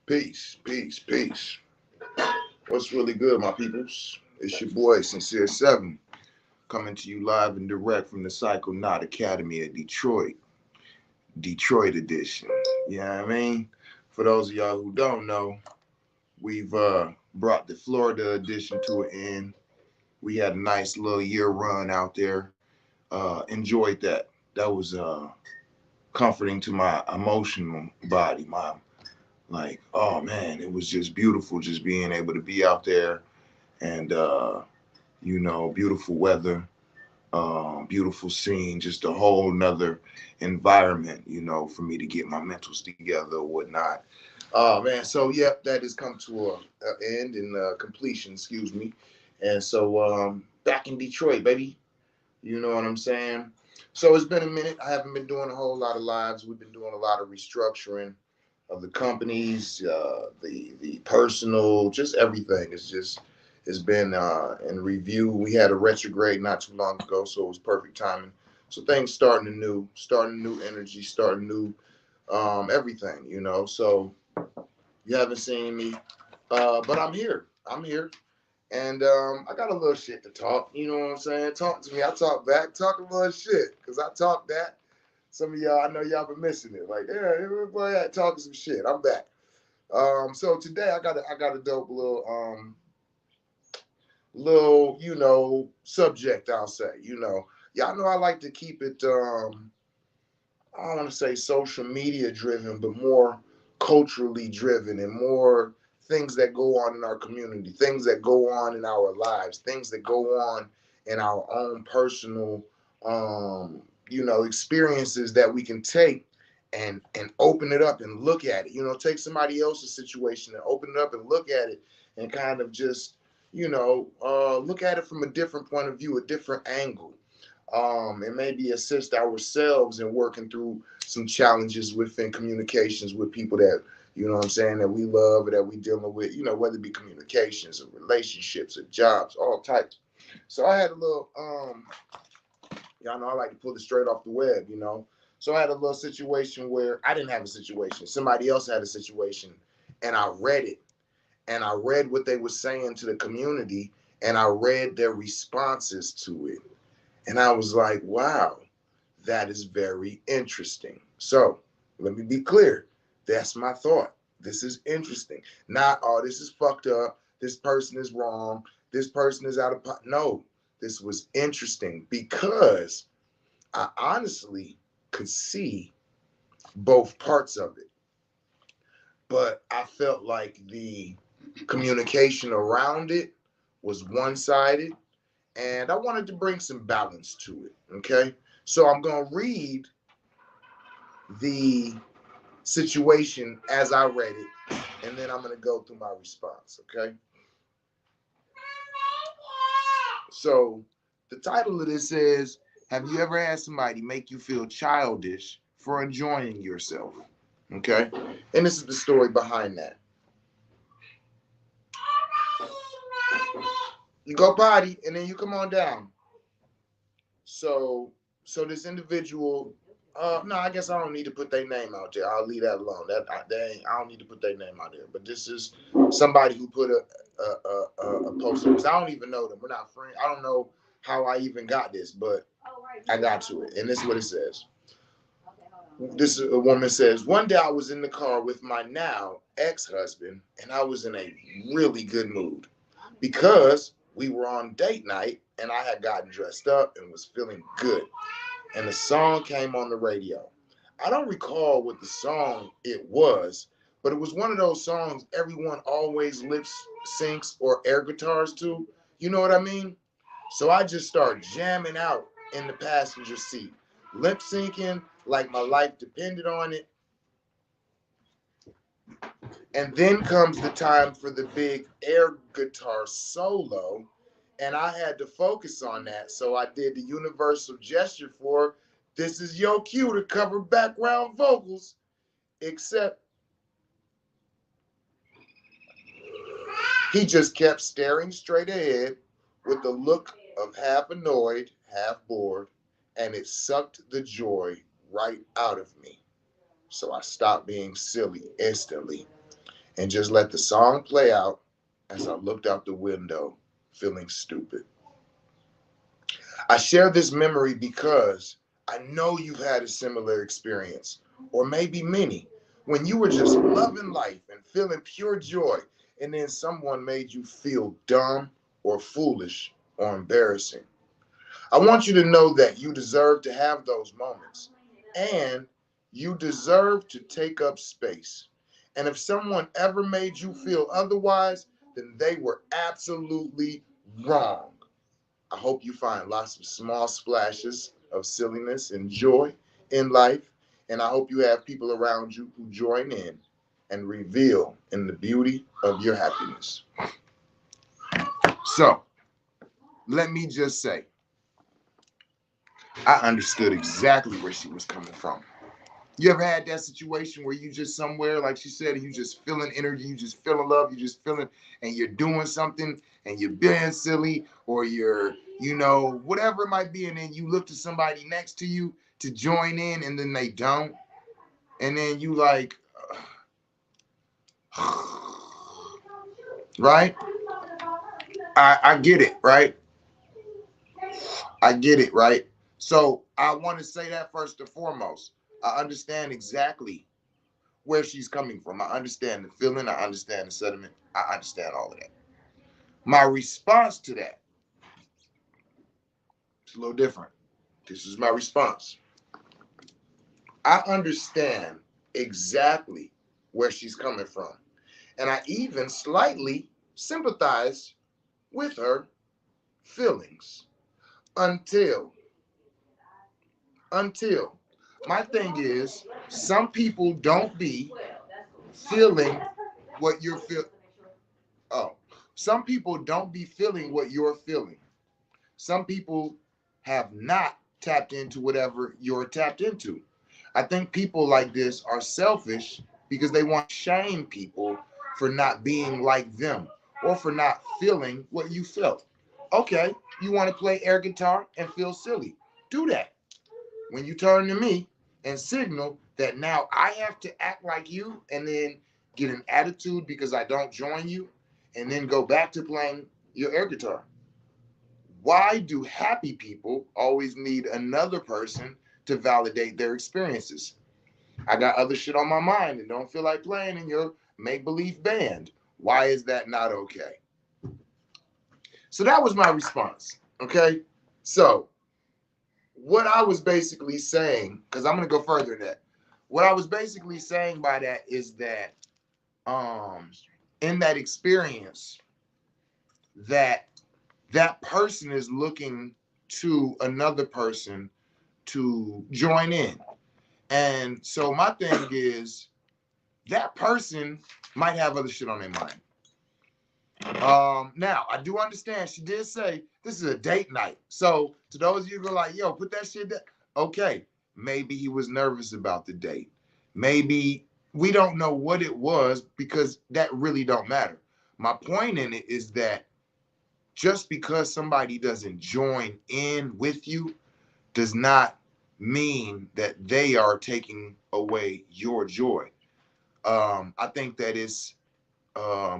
Peace, peace, peace. What's really good, my peoples? It's your boy, Sincere Seven, coming to you live and direct from the Psychonaut Academy of Detroit, Detroit edition. You know what I mean? For those of y'all who don't know, we've brought the Florida edition to an end. We had a nice little year run out there. Enjoyed that. That was comforting to my emotional body, my like, oh man, it was just beautiful just being able to be out there and beautiful weather, beautiful scene, just a whole nother environment, for me to get my mentals together or whatnot. Oh man, so yep, that has come to a end and completion, excuse me. And so back in Detroit, baby. You know what I'm saying? So it's been a minute. I haven't been doing a whole lot of lives. We've been doing a lot of restructuring of the companies, the personal, just everything. It's been in review. We had a retrograde not too long ago, so it was perfect timing. So things starting new energy, starting new everything. So you haven't seen me, but I'm here. I'm here. And I got a little shit to talk. You know what I'm saying? Talk to me. I talk back. Talk a little shit. Because I talk that. Some of y'all, I know y'all been missing it. Like, yeah, boy, talking some shit. I'm back. So today I got a dope little, subject, I'll say. Y'all know I like to keep it I don't want to say social media driven, but more culturally driven and more things that go on in our community, things that go on in our lives, things that go on in our own personal, experiences that we can take and open it up and look at it. Take somebody else's situation and open it up and look at it and kind of just, look at it from a different point of view, a different angle, and maybe assist ourselves in working through some challenges within communications with people that, what I'm saying, that we love or that we dealing with, whether it be communications or relationships or jobs, all types. So I had a little, y'all know I like to pull it straight off the web. So I had a little situation where I didn't have a situation. Somebody else had a situation and I read it and I read what they were saying to the community and I read their responses to it. And I was like, wow, that is very interesting. So let me be clear. That's my thought. This is interesting. Not, oh, this is fucked up. This person is wrong. This person is out of pot. No, this was interesting because I honestly could see both parts of it. But I felt like the communication around it was one sided and I wanted to bring some balance to it. Okay. So I'm going to read the situation as I read it, and then I'm going to go through my response. Okay. So the title of this is, have you ever had somebody make you feel childish for enjoying yourself? Okay. And this is the story behind that. You go potty and then you come on down. So this individual, no, I guess I don't need to put their name out there. I'll leave that alone. I don't need to put their name out there. But this is somebody who put a post because I don't even know them. We're not friends. I don't know how I even got this, but I got to it, and this is what it says. This is a woman says, one day I was in the car with my now ex-husband, and I was in a really good mood because we were on date night and I had gotten dressed up and was feeling good. And the song came on the radio. I don't recall what the song it was, but it was one of those songs everyone always lip syncs or air guitars to. You know what I mean? So I just started jamming out in the passenger seat, lip syncing like my life depended on it. And then comes the time for the big air guitar solo. And I had to focus on that. So I did the universal gesture for this is your cue to cover background vocals. Except he just kept staring straight ahead with a look of half annoyed, half bored, and it sucked the joy right out of me. So I stopped being silly instantly. and just let the song play out as I looked out the window, feeling stupid. I share this memory because I know you've had a similar experience, or maybe many, when you were just loving life and feeling pure joy, and then someone made you feel dumb or foolish or embarrassing. I want you to know that you deserve to have those moments, and you deserve to take up space. And if someone ever made you feel otherwise, then they were absolutely wrong. I hope you find lots of small splashes of silliness and joy in life. And I hope you have people around you who join in and reveal in the beauty of your happiness. So, let me just say, I understood exactly where she was coming from. You ever had that situation where you just somewhere, like she said, and you just feeling energy, you just feeling love, you just feeling, and you're doing something and you're being silly or you're, whatever it might be, and then you look to somebody next to you to join in and then they don't. And then you like, right? I get it, right? I get it, right? So I want to say that first and foremost. I understand exactly where she's coming from. I understand the feeling. I understand the sentiment. I understand all of that. My response to that is a little different. This is my response. I understand exactly where she's coming from. And I even slightly sympathize with her feelings until, until. My thing is, some people don't be feeling what you're feeling. Oh, some people don't be feeling what you're feeling. Some people have not tapped into whatever you're tapped into. I think people like this are selfish because they want to shame people for not being like them or for not feeling what you felt. Okay, you want to play air guitar and feel silly. Do that. When you turn to me and signal that now I have to act like you and then get an attitude because I don't join you and then go back to playing your air guitar. Why do happy people always need another person to validate their experiences? I got other shit on my mind and don't feel like playing in your make believe band. Why is that not okay? So that was my response. Okay. So, what I was basically saying, because I'm going to go further than that, what I was basically saying by that is that in that experience, that that person is looking to another person to join in. And so my thing is that person might have other shit on their mind. Now I do understand she did say this is a date night. So to those of you who are like, yo, put that shit down. Okay, maybe he was nervous about the date. Maybe we don't know what it was because that really don't matter. My point in it is that just because somebody doesn't join in with you does not mean that they are taking away your joy. I think that it's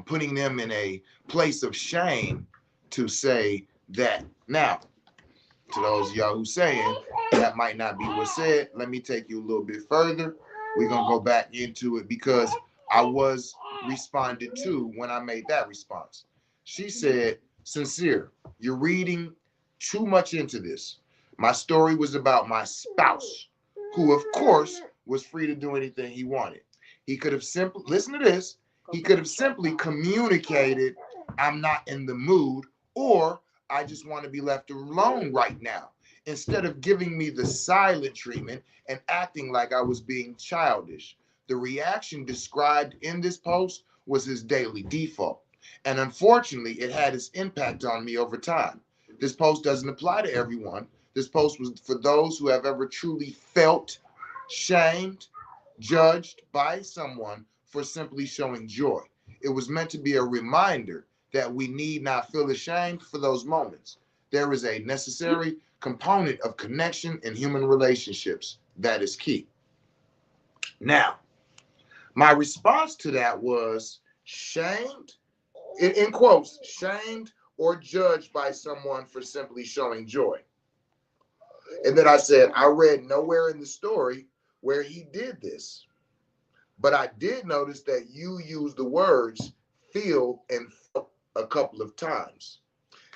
putting them in a place of shame to say that. Now, to those of y'all who saying that might not be what's said, let me take you a little bit further. We're going to go back into it because I was responded to when I made that response. She said, sincere, you're reading too much into this. My story was about my spouse, who, of course, was free to do anything he wanted. He could have simply, listen to this, he could have simply communicated, I'm not in the mood, or I just want to be left alone right now, instead of giving me the silent treatment and acting like I was being childish. The reaction described in this post was his daily default. And unfortunately, it had its impact on me over time. This post doesn't apply to everyone. This post was for those who have ever truly felt shamed, judged by someone for simply showing joy. It was meant to be a reminder that we need not feel ashamed for those moments. There is a necessary component of connection in human relationships that is key. Now, my response to that was shamed, in quotes, shamed or judged by someone for simply showing joy. And then I said, I read nowhere in the story where he did this, but I did notice that you used the words feel and felt a couple of times.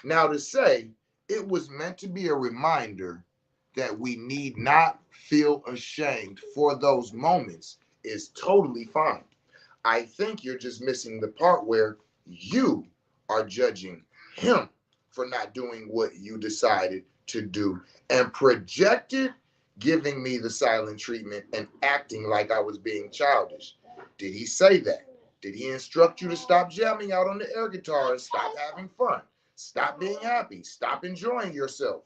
Now, to say it was meant to be a reminder that we need not feel ashamed for those moments is totally fine. I think you're just missing the part where you are judging him for not doing what you decided to do and projected giving me the silent treatment and acting like I was being childish. Did he say that? Did he instruct you to stop jamming out on the air guitar and stop having fun? Stop being happy? Stop enjoying yourself?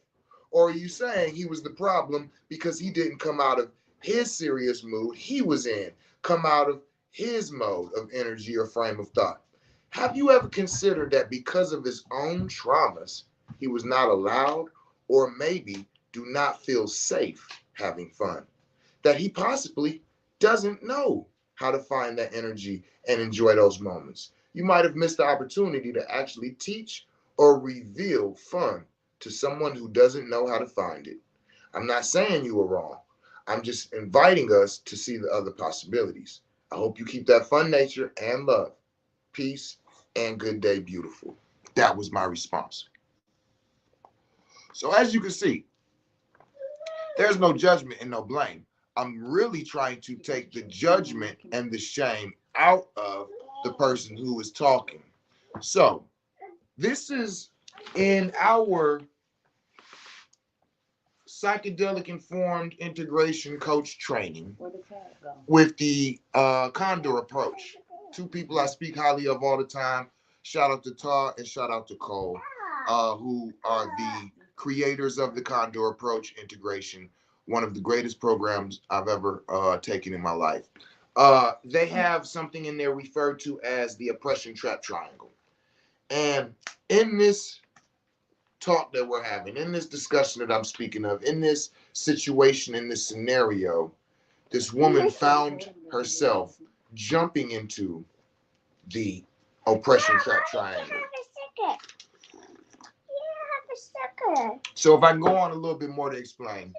Or are you saying he was the problem because he didn't come out of his serious mood he was in, come out of his mode of energy or frame of thought? Have you ever considered that because of his own traumas, he was not allowed or maybe do not feel safe having fun? That he possibly doesn't know how to find that energy and enjoy those moments. You might have missed the opportunity to actually teach or reveal fun to someone who doesn't know how to find it. I'm not saying you were wrong. I'm just inviting us to see the other possibilities. I hope you keep that fun nature and love. Peace and good day, beautiful. That was my response. So as you can see, there's no judgment and no blame. I'm really trying to take the judgment and the shame out of the person who is talking. So this is in our psychedelic informed integration coach training with the Condor approach. Two people I speak highly of all the time. Shout out to Tar and shout out to Cole, who are the creators of the Condor approach integration, one of the greatest programs I've ever taken in my life. They have something in there referred to as the oppression trap triangle. And in this talk that we're having, in this discussion that I'm speaking of, in this situation, in this scenario, this woman found herself jumping into the oppression trap triangle. So if I can go on a little bit more to explain,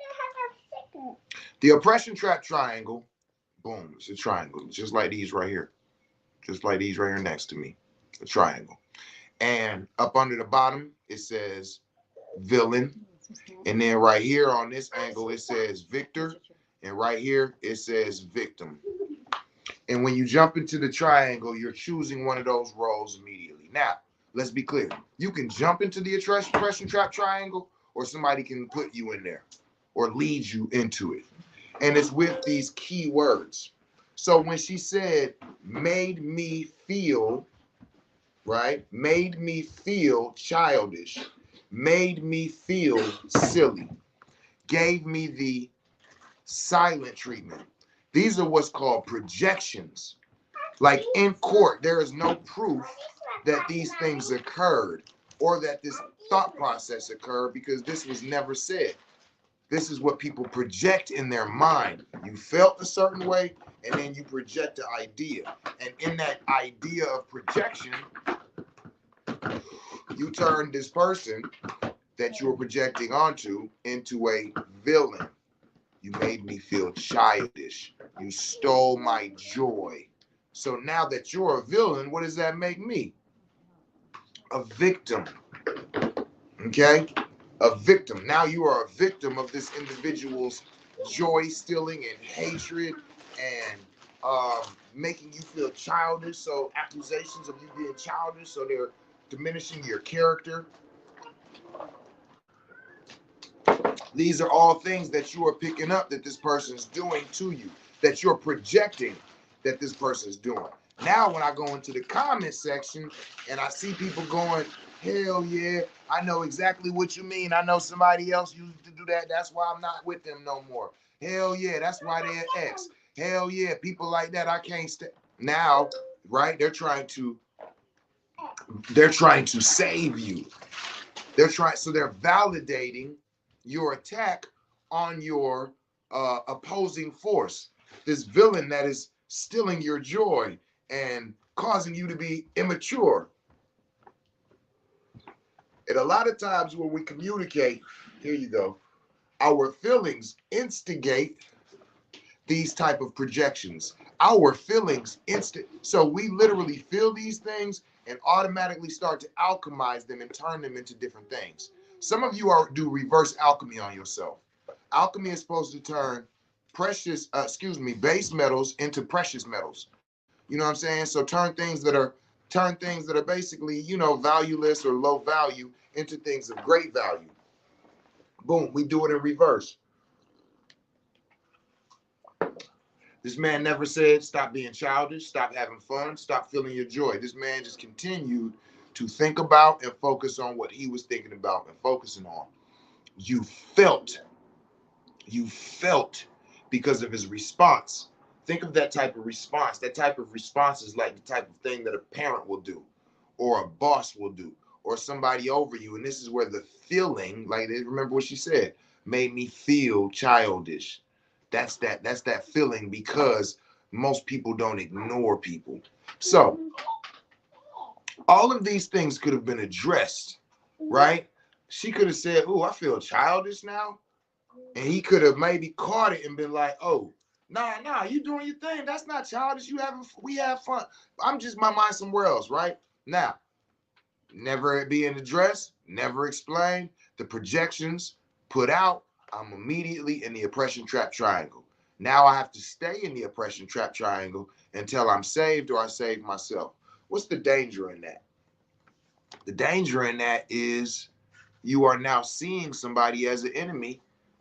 the oppression trap triangle, boom, it's a triangle, just like these right here, just like these right here next to me, a triangle. And up under the bottom, it says villain. And then right here on this angle, it says victor. And right here, it says victim. And when you jump into the triangle, you're choosing one of those roles immediately. Now, let's be clear. You can jump into the oppression trap triangle, or somebody can put you in there or lead you into it. And it's with these key words. So when she said, made me feel, right? Made me feel childish, made me feel silly, gave me the silent treatment. These are what's called projections. Like in court, there is no proof that these things occurred or that this thought process occurred because this was never said. This is what people project in their mind. You felt a certain way, and then you project the idea. And in that idea of projection, you turn this person that you were projecting onto into a villain. You made me feel childish. You stole my joy. So now that you're a villain, what does that make me? A victim. Okay? A victim. Now you are a victim of this individual's joy stealing and hatred and making you feel childish. So accusations of you being childish, so they're diminishing your character. These are all things that you are picking up that this person's doing to you, that you're projecting that this person's doing. Now, when I go into the comment section and I see people going, hell yeah, I know exactly what you mean. I know somebody else used to do that. That's why I'm not with them no more. Hell yeah, that's why they're ex. Hell yeah, people like that, I can't stand. Now, right, they're trying to save you. So they're validating your attack on your opposing force, this villain that is stealing your joy and causing you to be immature. And a lot of times when we communicate, here you go, our feelings instigate these type of projections. Our feelings so we literally feel these things and automatically start to alchemize them and turn them into different things. Some of you do reverse alchemy on yourself. Alchemy is supposed to turn base metals into precious metals. You know what I'm saying? So turn things that are basically, valueless or low value into things of great value. Boom, we do it in reverse. This man never said stop being childish, stop having fun, stop feeling your joy. This man just continued to think about and focus on what he was thinking about and focusing on. You felt because of his response. Think of that type of response. That type of response is like the type of thing that a parent will do, or a boss will do, or somebody over you. And this is where the feeling, like, remember what she said, made me feel childish. That's that feeling, because most people don't ignore people. So all of these things could have been addressed, right? She could have said, "Oh, I feel childish now." And he could have maybe caught it and been like, "Oh, nah, you doing your thing. That's not childish. We have fun. I'm just my mind somewhere else," right? Now, never being addressed, never explained, the projections put out, I'm immediately in the oppression trap triangle. Now I have to stay in the oppression trap triangle until I'm saved or I save myself. What's the danger in that? The danger in that is you are now seeing somebody as an enemy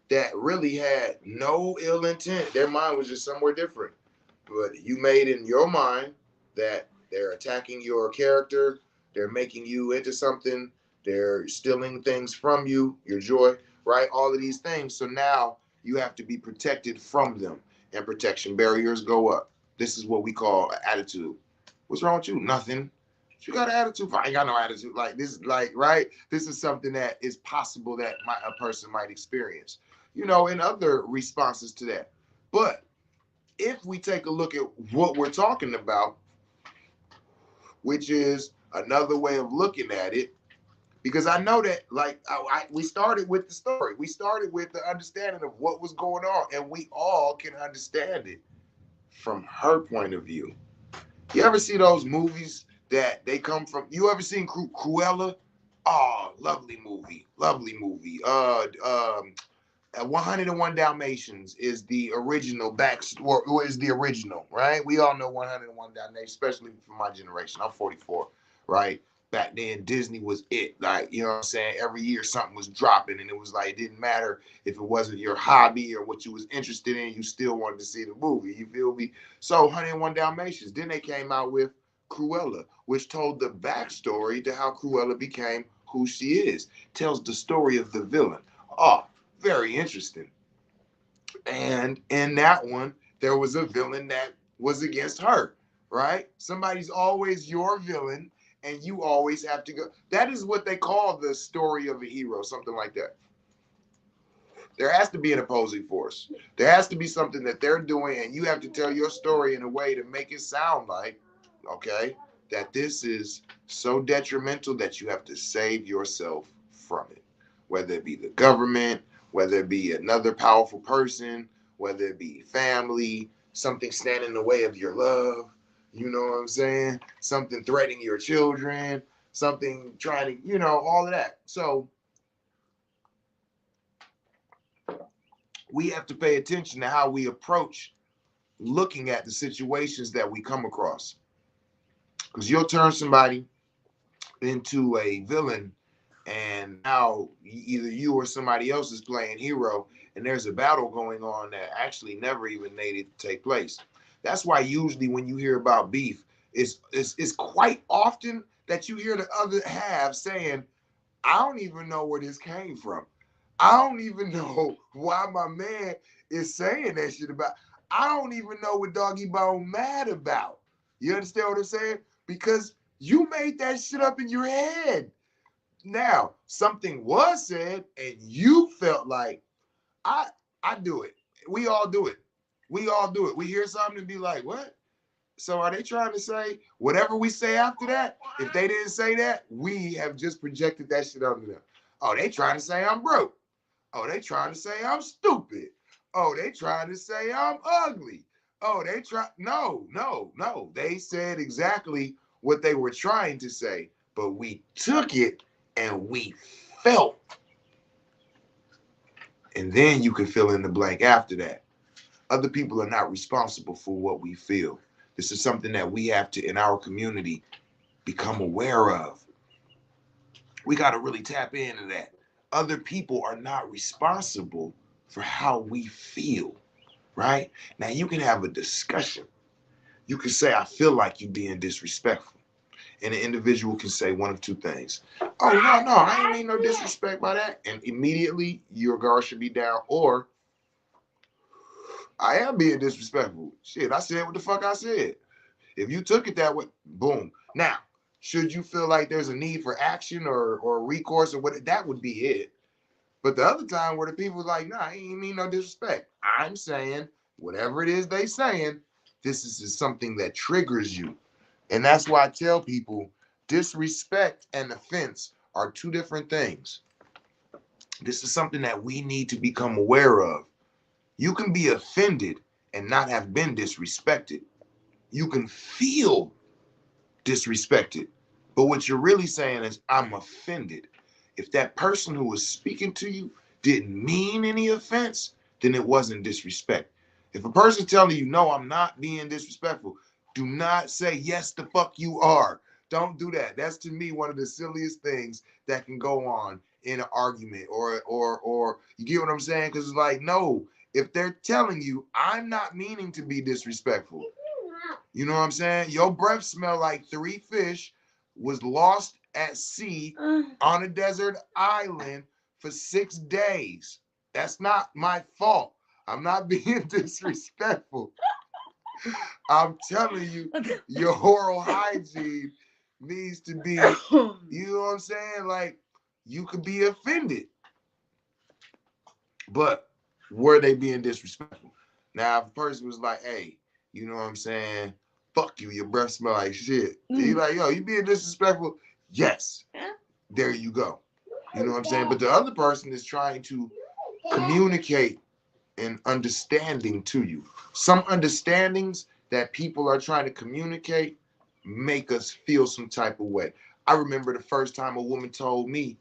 that really had no ill intent. Their mind was just somewhere different. But you made in your mind that they're attacking your character, they're making you into something, they're stealing things from you, your joy, right? All of these things. So now you have to be protected from them, and protection barriers go up. This is what we call an attitude. What's wrong with you? Nothing. You got an attitude? I ain't got no attitude. Like this, like, right? This is something that is possible that a person might experience, in other responses to that. But if we take a look at what we're talking about, which is another way of looking at it, because I know that, like, we started with the story. We started with the understanding of what was going on, and we all can understand it from her point of view. You ever see those movies that they come from? You ever seen Cruella? Oh, lovely movie, lovely movie. 101 Dalmatians is the original or is the original, right? We all know 101 Dalmatians, especially for my generation. I'm 44, right? Back then, Disney was it. Like, you know what I'm saying? Every year something was dropping, and it was like, it didn't matter if it wasn't your hobby or what you was interested in, you still wanted to see the movie. You feel me? So 101 Dalmatians. Then they came out with Cruella, which told the backstory to how Cruella became who she is. Tells the story of the villain. Oh, very interesting. And in that one, there was a villain that was against her, right? Somebody's always your villain, and you always have to go. That is what they call the story of a hero, something like that. There has to be an opposing force. There has to be something that they're doing, and you have to tell your story in a way to make it sound like, okay, that this is so detrimental that you have to save yourself from it. Whether it be the government, whether it be another powerful person, whether it be family, something standing in the way of your love, you know what I'm saying? Something threatening your children, something trying to, all of that. So we have to pay attention to how we approach looking at the situations that we come across. Because you'll turn somebody into a villain, and now either you or somebody else is playing hero, and there's a battle going on that actually never even needed to take place. That's why usually when you hear about beef, it's quite often that you hear the other half saying, "I don't even know where this came from. I don't even know why my man is saying that shit about. I don't even know what Doggy Bone mad about." You understand what I'm saying? Because you made that shit up in your head. Now, something was said and you felt like, I I do it. We all do it. We all do it. We hear something and be like, what? So are they trying to say whatever we say after that? If they didn't say that, we have just projected that shit onto them. Oh, they trying to say I'm broke. Oh, they trying to say I'm stupid. Oh, they trying to say I'm ugly. Oh, they try. No, no, no. They said exactly what they were trying to say, but we took it and we felt. And then you can fill in the blank after that. Other people are not responsible for what we feel. This is something that we have to, in our community, become aware of. We got to really tap into that. Other people are not responsible for how we feel, right? Now, you can have a discussion. You can say, I feel like you being disrespectful. And the individual can say one of two things. Oh, no, I ain't mean no disrespect by that. And immediately your guard should be down. Or, I am being disrespectful. Shit, I said what the fuck I said. If you took it that way, boom. Now, should you feel like there's a need for action or recourse or what, that would be it. But the other time where the people like, nah, I ain't mean no disrespect. I'm saying whatever it is they saying, this is something that triggers you. And that's why I tell people disrespect and offense are two different things. This is something that we need to become aware of. You can be offended and not have been disrespected. You can feel disrespected. But what you're really saying is, I'm offended. If that person who was speaking to you didn't mean any offense, then it wasn't disrespect. If a person's telling you, no, I'm not being disrespectful, do not say, yes, the fuck you are. Don't do that. That's to me one of the silliest things that can go on in an argument or you get what I'm saying? Because it's like, no, if they're telling you, I'm not meaning to be disrespectful. You know what I'm saying? Your breath smelled like 3 fish, was lost at sea on a desert island for 6 days. That's not my fault. I'm not being disrespectful. I'm telling you, your oral hygiene needs to be, you know what I'm saying? Like, you could be offended. But were they being disrespectful? Now, if a person was like, hey, you know what I'm saying? Fuck you, your breath smell like shit. You like, yo, you being disrespectful? Yes. There you go. You know what I'm saying? But the other person is trying to communicate an understanding to you. Some understandings that people are trying to communicate make us feel some type of way. I remember the first time a woman told me,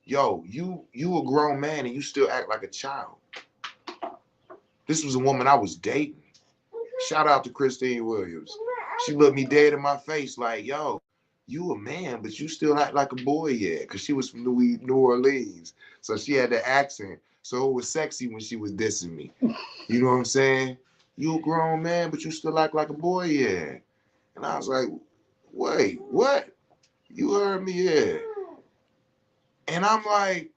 yo, you a grown man and you still act like a child. This was a woman I was dating. Shout out to Christine Williams. She looked me dead in my face like, yo, you a man, but you still act like a boy yet. Because she was from New Orleans. So she had the accent. So it was sexy when she was dissing me. You know what I'm saying? You a grown man, but you still act like a boy yet. And I was like, wait, what? You heard me, yeah. And I'm like,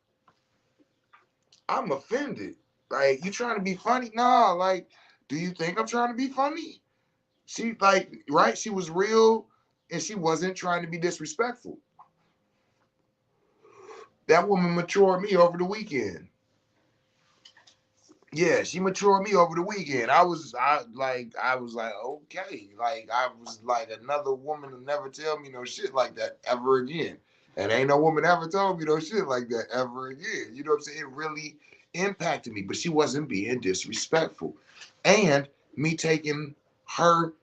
I'm offended. Like, you trying to be funny? Nah, like, do you think I'm trying to be funny? She like, right? She was real and she wasn't trying to be disrespectful. That woman matured me over the weekend. Yeah, she matured me over the weekend. I was like, okay. Like, I was like, another woman will never tell me no shit like that ever again. And ain't no woman ever told me no shit like that ever again. You know what I'm saying? It really impacted me, but she wasn't being disrespectful. And me taking her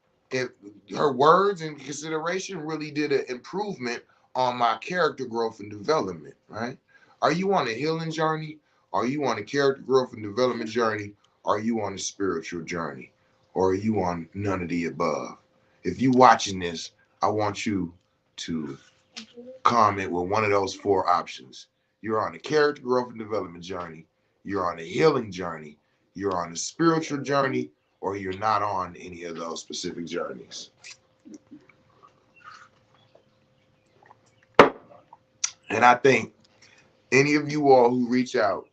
her words in consideration really did an improvement on my character growth and development, right? Are you on a healing journey? Are you on a character growth and development journey? Are you on a spiritual journey? Or are you on none of the above? If you watching this, I want you to comment with one of those 4 options. You're on a character growth and development journey. You're on a healing journey. You're on a spiritual journey, or you're not on any of those specific journeys. And I think any of you all who reach out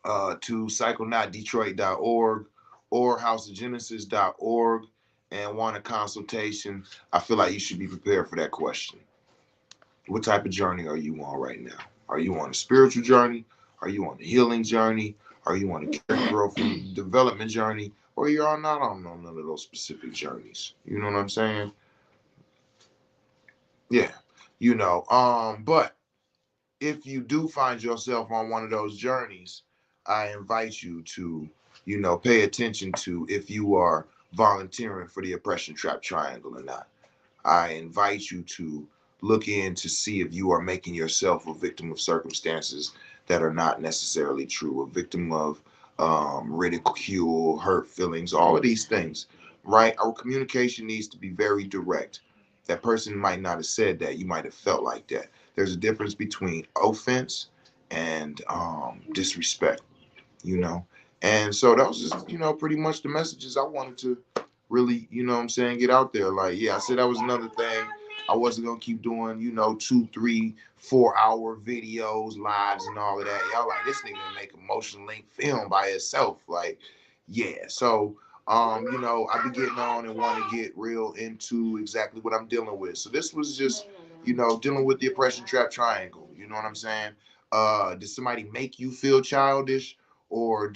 to psychonautdetroit.org or houseofgenesis.org and want a consultation, I feel like you should be prepared for that question. What type of journey are you on right now? Are you on a spiritual journey? Are you on a healing journey? Are you on a character growth and development journey? or you're not on none of those specific journeys. You know what I'm saying? Yeah. But if you do find yourself on one of those journeys, I invite you to, pay attention to if you are volunteering for the oppression trap triangle or not. I invite you to look in to see if you are making yourself a victim of circumstances that are not necessarily true, a victim of ridicule, hurt feelings, all of these things, right? Our communication needs to be very direct. That person might not have said that. You might have felt like that. There's a difference between offense and disrespect, you know. And so that was just, pretty much the messages I wanted to really, get out there. Like, yeah, I said that was another thing. I wasn't gonna keep doing, 2, 3, 4 hour videos, lives, and all of that. Y'all like this nigga make a motion length film by itself. Like, yeah. So I be getting on and want to get real into exactly what I'm dealing with. So this was just, dealing with the oppression trap triangle. You know what I'm saying? Did somebody make you feel childish? Or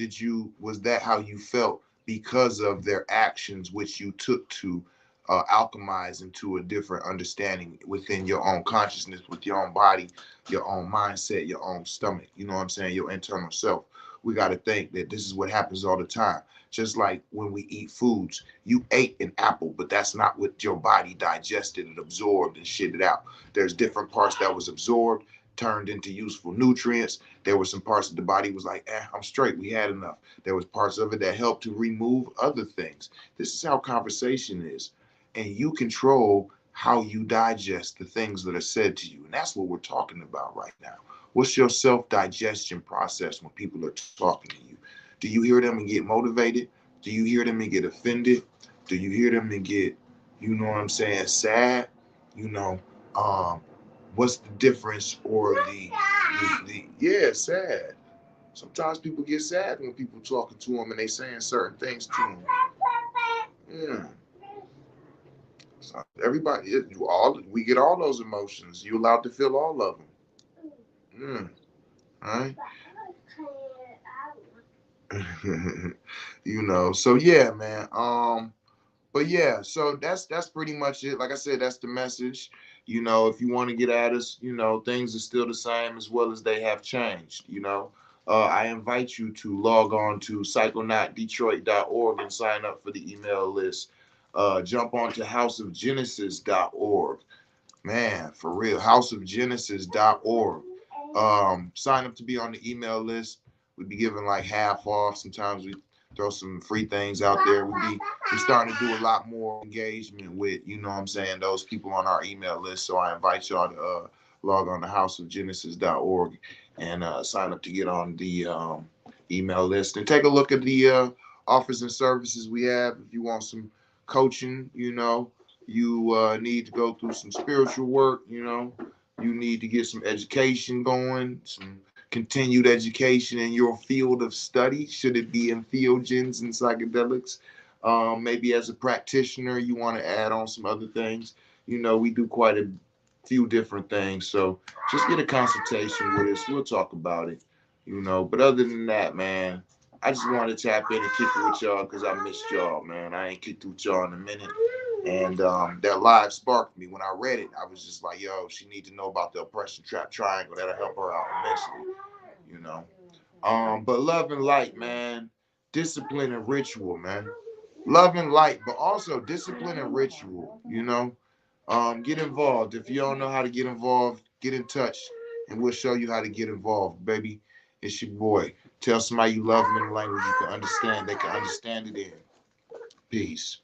was that how you felt because of their actions, which you took to alchemize into a different understanding within your own consciousness, with your own body, your own mindset, your own stomach, you know what I'm saying, your internal self. We got to think that this is what happens all the time. Just like when we eat foods, you ate an apple, but that's not what your body digested and absorbed and shitted out. There's different parts that was absorbed, turned into useful nutrients. There were some parts of the body was like, I'm straight. We had enough. There was parts of it that helped to remove other things. This is how conversation is. And you control how you digest the things that are said to you. And that's what we're talking about right now. What's your self-digestion process when people are talking to you? Do you hear them and get motivated? Do you hear them and get offended? Do you hear them and get, sad? You know, um, what's the difference or yeah, sad. Sometimes people get sad when people talking to them and they saying certain things to them. Yeah. So everybody, we get all those emotions. You allowed to feel all of them. Yeah. All right. So yeah, man. But yeah, so that's pretty much it. Like I said, that's the message. If you want to get at us, things are still the same as well as they have changed. I invite you to log on to psychonautdetroit.org and sign up for the email list. Jump on to houseofgenesis.org. Man, for real, houseofgenesis.org. Sign up to be on the email list. We'd be giving like half off. Sometimes we throw some free things out there. We starting to do a lot more engagement with, those people on our email list. So I invite y'all to log on to houseofgenesis.org and sign up to get on the email list and take a look at the offers and services we have. If you want some coaching, you need to go through some spiritual work, you need to get some education going, some continued education in your field of study, should it be in theogens and psychedelics. Maybe as a practitioner, you want to add on some other things. We do quite a few different things. So just get a consultation with us. We'll talk about it, But other than that, man, I just wanted to tap in and kick it with y'all because I missed y'all, man. I ain't kicked with y'all in a minute. And that live sparked me. When I read it, I was just like, yo, she need to know about the oppression trap triangle. That'll help her out immensely. But love and light, man. Discipline and ritual, man. Love and light, but also discipline and ritual. Get involved. If you don't know how to get involved, get in touch and we'll show you how to get involved, baby. It's your boy. Tell somebody you love them in a language you can understand. They can understand it in. Peace.